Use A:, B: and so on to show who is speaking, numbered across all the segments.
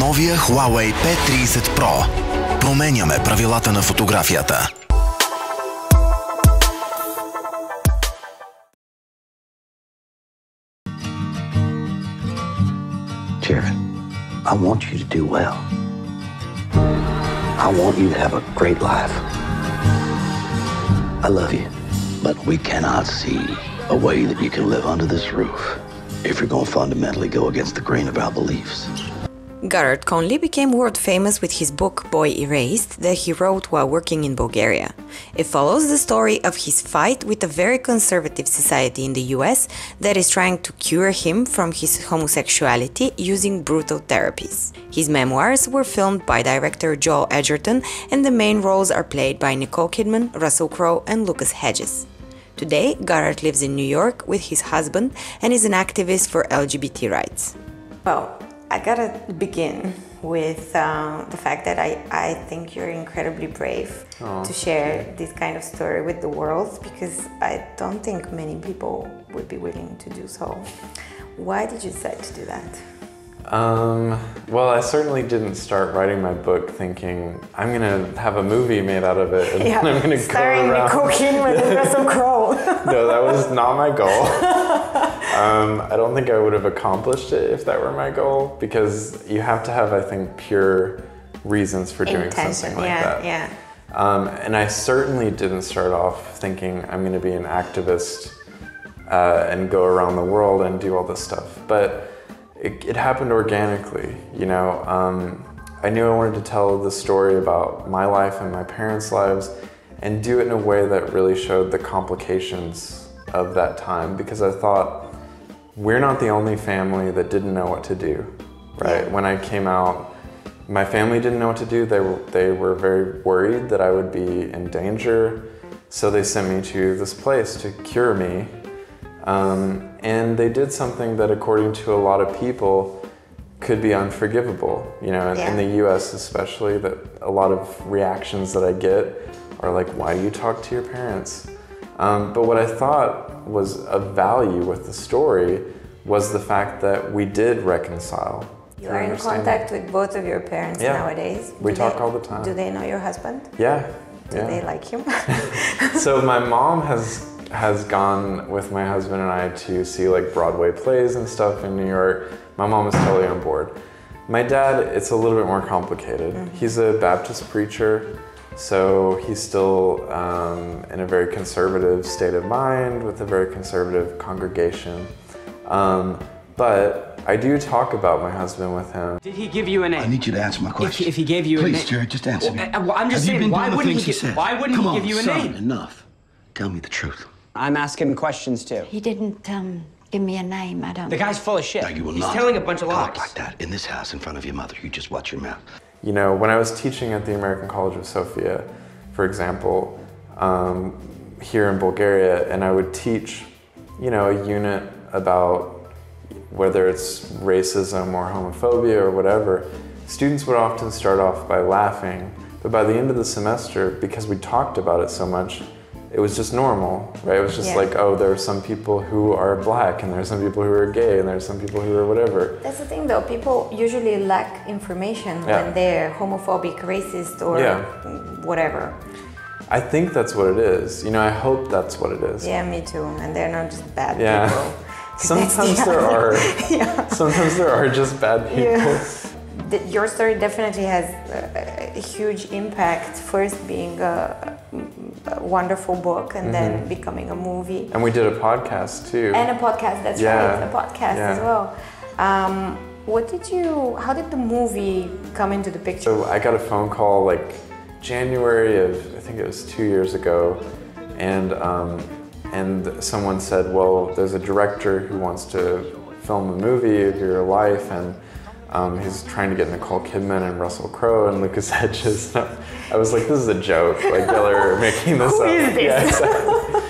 A: Новия Huawei P30Pro. Променяме правилата на фотографията.
B: Jared, I want you to do well. I want you to have a great life. I love you, but we cannot see a way that you can live under this roof if you're going to fundamentally go against the grain of our beliefs.
C: Garrard Conley became world famous with his book Boy Erased that he wrote while working in Bulgaria. It follows the story of his fight with a very conservative society in the US that is trying to cure him from his homosexuality using brutal therapies. His memoirs were filmed by director Joel Edgerton, and the main roles are played by Nicole Kidman, Russell Crowe and Lucas Hedges. Today, Garrard lives in New York with his husband and is an activist for LGBT rights. Well, I gotta begin with the fact that I think you're incredibly brave to share this kind of story with the world, because I don't think many people would be willing to do so. Why did you decide to do that?
D: Well, I certainly didn't start writing my book thinking I'm gonna have a movie made out of it and I'm gonna go around.
C: Nicole Kidman and Russell Crowe.
D: No, that was not my goal. I don't think I would have accomplished it if that were my goal, because you have to have, I think, pure reasons for doing something like that. And I certainly didn't start off thinking I'm going to be an activist and go around the world and do all this stuff. But it happened organically, you know. I knew I wanted to tell the story about my life and my parents' lives and do it in a way that really showed the complications of that time, because I thought, we're not the only family that didn't know what to do, right? When I came out, my family didn't know what to do. They were very worried that I would be in danger, so they sent me to this place to cure me. And they did something that, according to a lot of people, could be unforgivable. You know, in the US especially, that a lot of reactions that I get are like, why do you talk to your parents? But what I thought was of value with the story was the fact that we did reconcile.
C: You are in contact with both of your parents nowadays.
D: We talk all the time.
C: Do they know your husband?
D: Yeah.
C: Do they like him?
D: So my mom has gone with my husband and I to see like Broadway plays and stuff in New York. My mom is totally on board. My dad, it's a little bit more complicated. He's a Baptist preacher. So he's still in a very conservative state of mind with a very conservative congregation. But I do talk about my husband with him.
E: Did he give you a name?
B: I need you to answer my question.
E: If he gave you a name.
B: Please, Jared, just answer me.
E: Well, I'm just saying, why wouldn't he give you a name?
B: Enough. Tell me the truth.
E: I'm asking questions too.
F: He didn't give me a name, I don't.
E: The guy's full of shit.
B: No, you will
E: He's
B: not
E: telling a bunch of
B: talk
E: lies.
B: like that in this house in front of your mother. You just watch your mouth.
D: You know, when I was teaching at the American College of Sofia, for example, here in Bulgaria, and I would teach, you know, a unit about whether it's racism or homophobia or whatever, students would often start off by laughing, but by the end of the semester, because we talked about it so much, it was just normal, right? It was just like, oh, there are some people who are black, and there are some people who are gay, and there are some people who are whatever.
C: That's the thing though, people usually lack information when they're homophobic, racist, or whatever.
D: I think that's what it is. You know, I hope that's what it is.
C: Yeah, me too. And they're not just bad people.
D: Sometimes there are just bad people.
C: Your story definitely has a huge impact, first being a wonderful book and then becoming a movie.
D: And we did a podcast too.
C: And a podcast, that's right, a podcast as well. How did the movie come into the picture?
D: So I got a phone call like January of, I think it was 2 years ago, and someone said, well, there's a director who wants to film a movie of your life, and he's trying to get Nicole Kidman and Russell Crowe and Lucas Hedges. I was like, this is a joke, like y'all are making this up.
C: Who is this?
D: Yeah, exactly.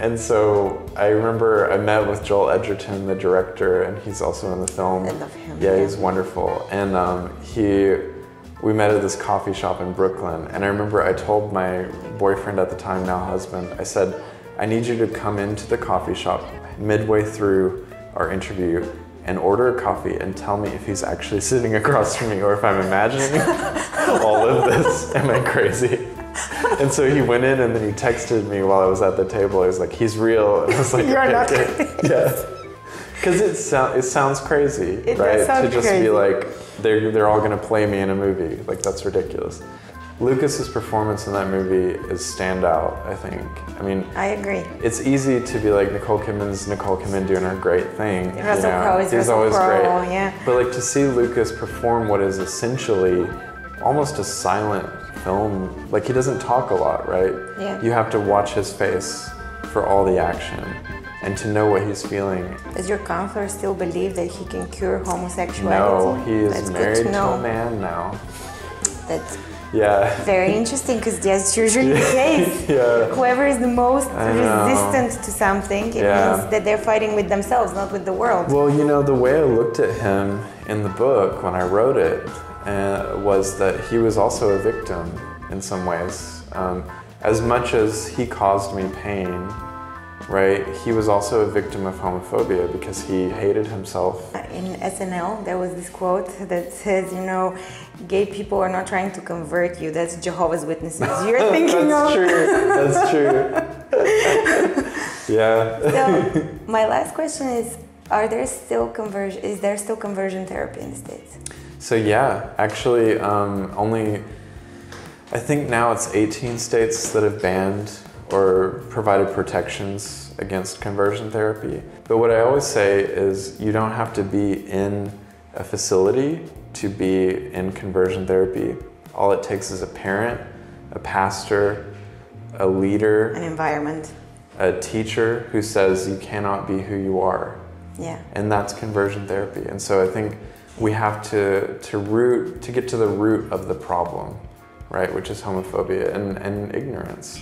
D: And so I remember I met with Joel Edgerton, the director, and he's also in the film.
C: I love him.
D: Yeah, he's wonderful. And we met at this coffee shop in Brooklyn, and I remember I told my boyfriend at the time, now husband, I said, I need you to come into the coffee shop midway through our interview and order a coffee and tell me if he's actually sitting across from me or if I'm imagining all of this. Am I crazy? And so he went in and then he texted me while I was at the table. He was like, he's real. And I was like,
C: you're not
D: kidding. Yeah. Because it sounds crazy, right? To just be like, they're all gonna play me in a movie. Like, that's ridiculous. Lucas's performance in that movie is standout, I think. I mean,
C: I agree.
D: It's easy to be like, Nicole Kidman doing her great thing.
C: Russell Crowe is
D: He's always great.
C: Yeah.
D: But like to see Lucas perform what is essentially almost a silent film, like he doesn't talk a lot, right?
C: Yeah.
D: You have to watch his face for all the action and to know what he's feeling.
C: Does your counselor still believe that he can cure homosexuality?
D: No, he is married to a man now.
C: That's
D: very
C: interesting, because that's usually the case. Whoever is the most resistant to something, it means that they're fighting with themselves, not with the world.
D: Well, you know, the way I looked at him in the book when I wrote it was that he was also a victim in some ways. As much as he caused me pain, right, he was also a victim of homophobia because he hated himself.
C: In SNL, there was this quote that says, you know, gay people are not trying to convert you, that's Jehovah's Witnesses you're thinking
D: That's
C: of.
D: True, that's true. Yeah.
C: So, my last question is, is there still conversion therapy in the States?
D: So yeah, actually only, I think now it's 18 states that have banned or provided protections against conversion therapy. But what I always say is you don't have to be in a facility to be in conversion therapy. All it takes is a parent, a pastor, a leader,
C: an environment,
D: a teacher who says you cannot be who you are.
C: Yeah.
D: And that's conversion therapy. And so I think we have to get to the root of the problem, right, which is homophobia and ignorance.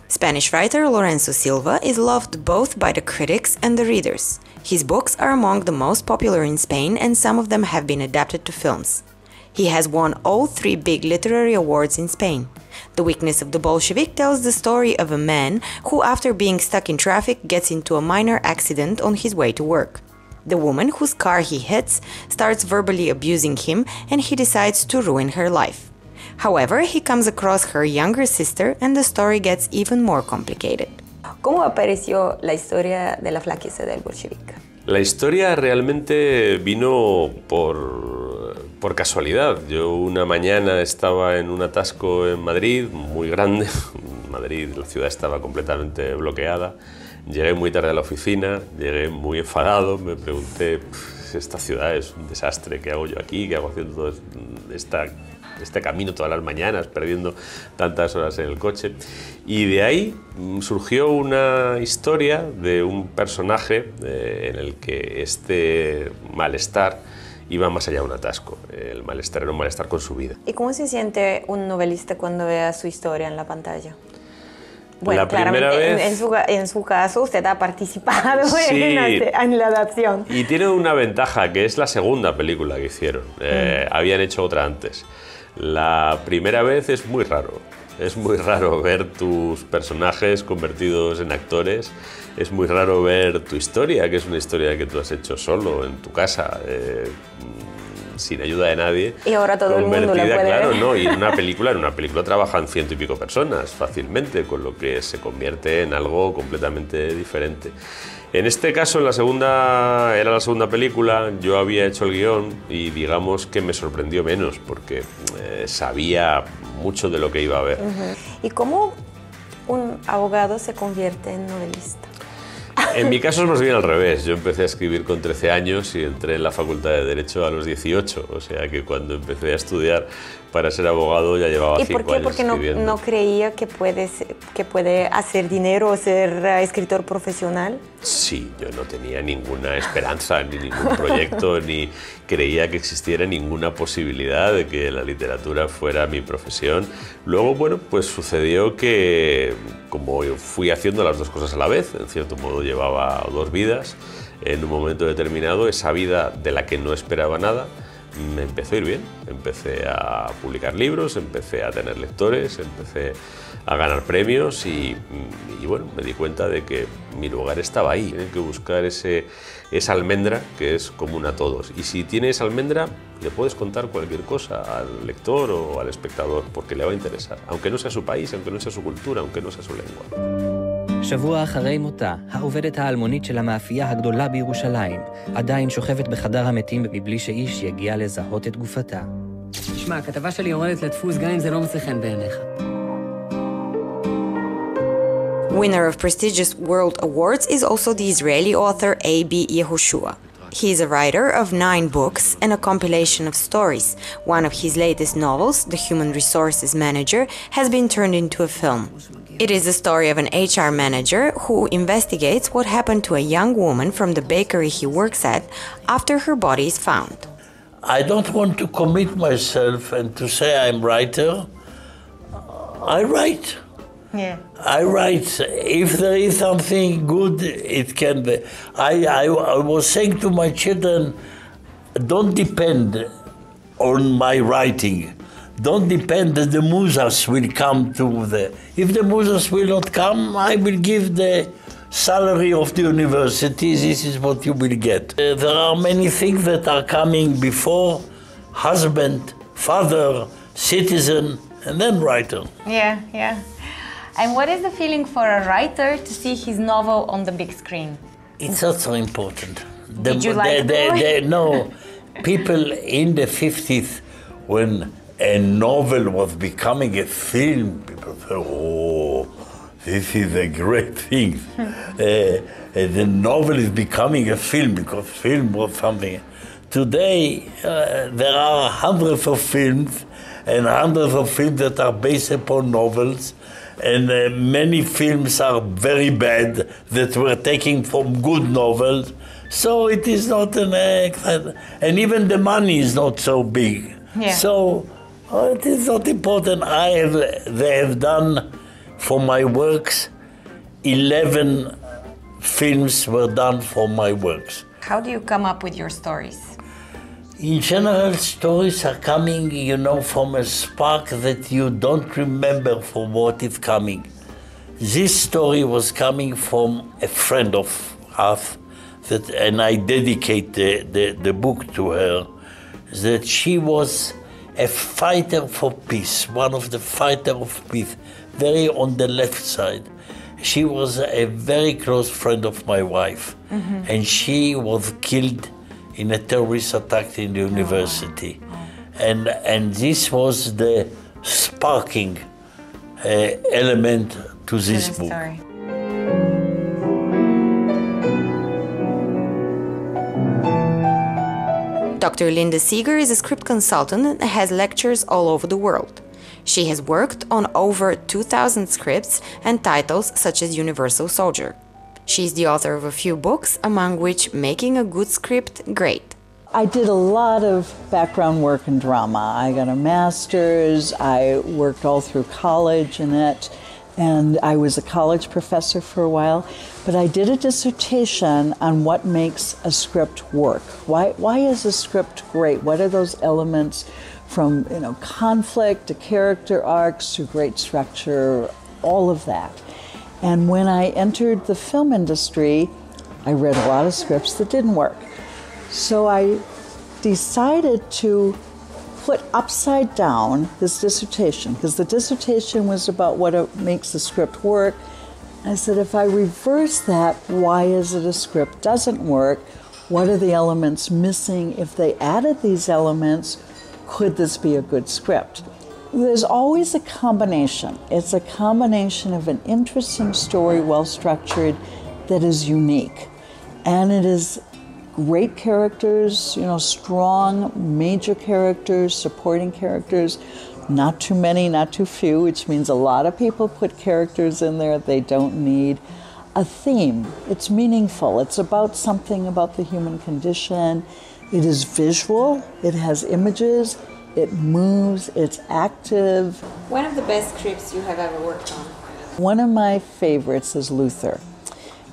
C: Spanish writer Lorenzo Silva is loved both by the critics and the readers. His books are among the most popular in Spain, and some of them have been adapted to films. He has won all 3 big literary awards in Spain. The Weakness of the Bolshevik tells the story of a man who, after being stuck in traffic, gets into a minor accident on his way to work. The woman whose car he hits starts verbally abusing him, and he decides to ruin her life. However, he comes across her younger sister and the story gets even more complicated. ¿Cómo apareció la historia de la flaqueza del bolchevique?
G: La historia realmente vino por casualidad. Yo una mañana estaba en un atasco en Madrid, muy grande. Madrid, la ciudad estaba completamente bloqueada. Llegué muy tarde a la oficina, llegué muy enfadado, me pregunté, esta ciudad es un desastre, ¿qué hago yo aquí? ¿Qué hago haciendo todo este camino todas las mañanas, perdiendo tantas horas en el coche? Y de ahí surgió una historia de un personaje en el que este malestar iba más allá de un atasco. El malestar era un malestar con su vida.
C: ¿Y cómo se siente un novelista cuando ve su historia en la pantalla? Bueno,
G: la primera vez,
C: en su caso usted ha participado en la adaptación.
G: Y tiene una ventaja, que es la segunda película que hicieron. Habían hecho otra antes. La primera vez es muy raro. Es muy raro ver tus personajes convertidos en actores. Es muy raro ver tu historia, que es una historia que tú has hecho solo, en tu casa, sin ayuda de nadie.
C: Y ahora todo el mundo la puede
G: claro,
C: ver.
G: ¿no? Y en una película trabajan 100 y pico personas fácilmente, con lo que se convierte en algo completamente diferente. En este caso, era la segunda película, yo había hecho el guión y digamos que me sorprendió menos, porque sabía mucho de lo que iba a ver.
C: ¿Y cómo un abogado se convierte en novelista?
G: En mi caso es más bien al revés. Yo empecé a escribir con 13 años y entré en la Facultad de Derecho a los 18. O sea que cuando empecé a estudiar para ser abogado ya llevaba 5 años escribiendo. ¿Y por qué
C: no creía que puede hacer dinero o ser escritor profesional?
G: Sí, yo no tenía ninguna esperanza, ni ningún proyecto, ni creía que existiera ninguna posibilidad de que la literatura fuera mi profesión. Luego, bueno, pues sucedió que, como fui haciendo las dos cosas a la vez, en cierto modo llevaba 2 vidas, en un momento determinado esa vida de la que no esperaba nada me empezó a ir bien. Empecé a publicar libros, empecé a tener lectores, empecé a ganar premios y bueno, me di cuenta de que mi lugar estaba ahí. Tienes que buscar esa almendra que es común a todos. Y si tienes almendra, le puedes contar cualquier cosa al lector o al espectador porque le va a interesar. Aunque no sea su país, aunque no sea su cultura, aunque no sea su lengua.
H: שבוע אחרי מותה, העובדת האלמונית של המאפייה הגדולה בירושלים עדיין שוכבת בחדר המתים מבלי שאיש יגיע לזהות את גופתה.
I: תשמע, הכתבה שלי יורדת לדפוס גם אם זה לא מוצא חן בעיניך.
C: Winner of prestigious world awards is also the Israeli author A.B. Yehoshua. He is a writer of 9 books and a compilation of stories. One of his latest novels, The Human Resources Manager, has been turned into a film. It is the story of an HR manager who investigates what happened to a young woman from the bakery he works at after her body is found.
J: I don't want to commit myself and to say I'm a writer. I write.
C: Yeah.
J: I write. If there is something good, it can be. I was saying to my children, don't depend on my writing. Don't depend that the musas will come to the... If the musas will not come, I will give the salary of the university. This is what you will get. There are many things that are coming before: husband, father, citizen, and then writer.
K: Yeah, yeah. And what is the feeling for a writer to see his novel on the big screen?
J: It's not so important.
K: Did you like it?
J: No, people in the 50s, when a novel was becoming a film, people said, oh, this is a great thing. The novel is becoming a film because film was something. Today, there are hundreds of films and hundreds of films that are based upon novels. And many films are very bad that were taken from good novels. So it is not and even the money is not so big.
K: Yeah.
J: So it is not important. They have done for my works, 11 films were done for my works.
K: How do you come up with your stories?
J: In general, stories are coming, you know, from a spark that you don't remember from what is coming. This story was coming from a friend of ours, and I dedicate the book to her, that she was a fighter for peace, one of the fighters of peace, very on the left side. She was a very close friend of my wife, and she was killed in a terrorist attack in the university. And this was the sparking element to this book.
K: Story.
C: Dr. Linda Seger is a script consultant and has lectures all over the world. She has worked on over 2,000 scripts and titles such as Universal Soldier. She is the author of a few books, among which Making a Good Script Great.
L: I did a lot of background work in drama. I got a master's, I worked all through college in it, and I was a college professor for a while. But I did a dissertation on what makes a script work. Why is a script great? What are those elements from, you know, conflict to character arcs to great structure, all of that. And when I entered the film industry, I read a lot of scripts that didn't work. So I decided to put upside down this dissertation, because the dissertation was about what makes a script work. I said, if I reverse that, why is it a script doesn't work? What are the elements missing? If they added these elements, could this be a good script? There's always a combination. It's a combination of an interesting story, well-structured, that is unique. And it is great characters, you know, strong, major characters, supporting characters, not too many, not too few, which means a lot of people put characters in there they don't need. A theme, it's meaningful, it's about something about the human condition. It is visual, it has images, it moves, it's active.
C: One of the best scripts you have ever worked on?
L: One of my favorites is Luther.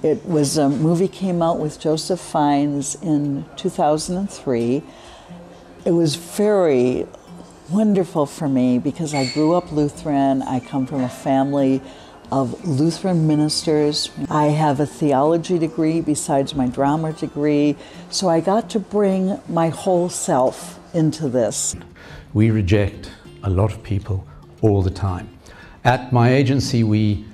L: It was a movie came out with Joseph Fiennes in 2003. It was very wonderful for me because I grew up Lutheran. I come from a family of Lutheran ministers. I have a theology degree besides my drama degree, so I got to bring my whole self into this.
M: We reject a lot of people all the time. At my agency, we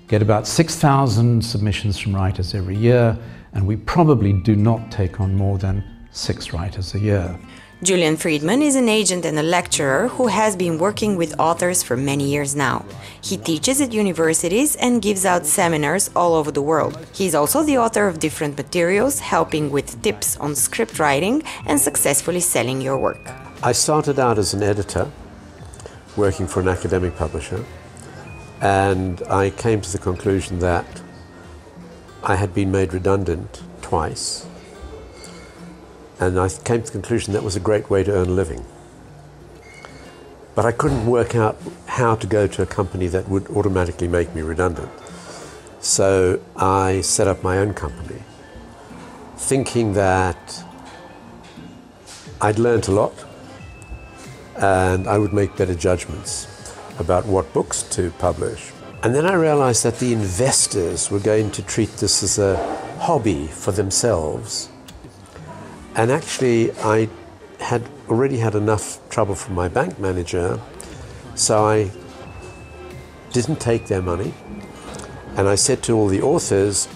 M: get about 6,000 submissions from writers every year, and we probably do not take on more than 6 writers a year.
C: Julian Friedmann is an agent and a lecturer who has been working with authors for many years now. He teaches at universities and gives out seminars all over the world. He is also the author of different materials, helping with tips on script writing and successfully selling your work.
N: I started out as an editor, working for an academic publisher, and I came to the conclusion that I had been made redundant twice. And I came to the conclusion that was a great way to earn a living. But I couldn't work out how to go to a company that would automatically make me redundant. So I set up my own company, thinking that I'd learned a lot and I would make better judgments about what books to publish. And then I realized that the investors were going to treat this as a hobby for themselves. And actually, I had already had enough trouble from my bank manager, so I didn't take their money. And I said to all the authors,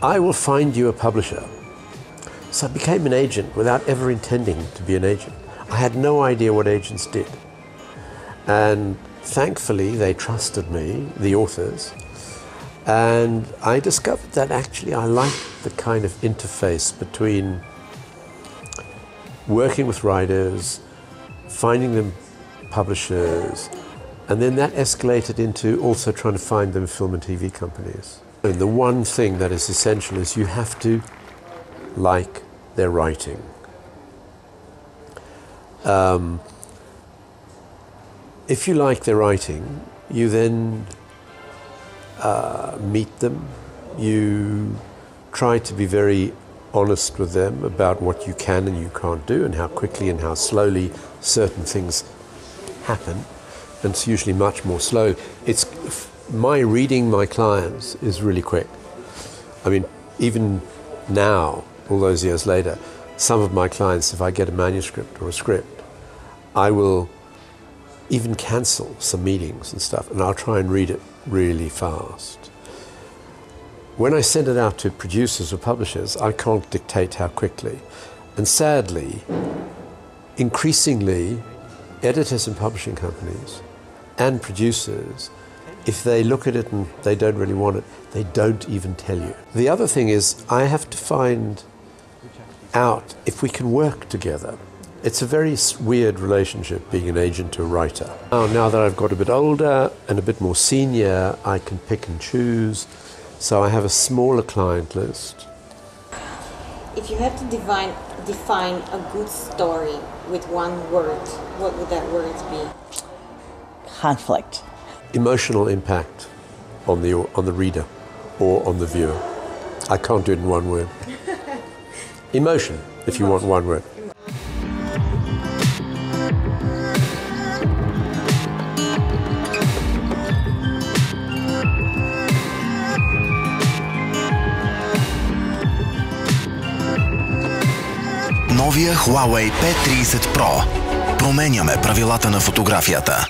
N: I will find you a publisher. So I became an agent without ever intending to be an agent. I had no idea what agents did. And thankfully, they trusted me, the authors. And I discovered that actually I liked the kind of interface between working with writers, finding them publishers, and then that escalated into also trying to find them film and TV companies. And the one thing that is essential is you have to like their writing. If you like their writing, you then meet them, you try to be very honest with them about what you can and you can't do and how quickly and how slowly certain things happen. And it's usually much more slow. My reading my clients is really quick. I mean, even now, all those years later, some of my clients, if I get a manuscript or a script, I will even cancel some meetings and stuff, and I'll try and read it really fast. When I send it out to producers or publishers, I can't dictate how quickly. And sadly, increasingly, editors and publishing companies and producers, if they look at it and they don't really want it, they don't even tell you. The other thing is, I have to find out if we can work together. It's a very weird relationship being an agent to a writer. Now that I've got a bit older and a bit more senior, I can pick and choose. So I have a smaller client list.
C: If you had to define a good story with one word, what would that word be?
L: Conflict.
N: Emotional impact on the reader or on the viewer. I can't do it in one word. Emotion, if you want one word.
A: Новия Huawei P30Pro. Променяме правилата на фотографията.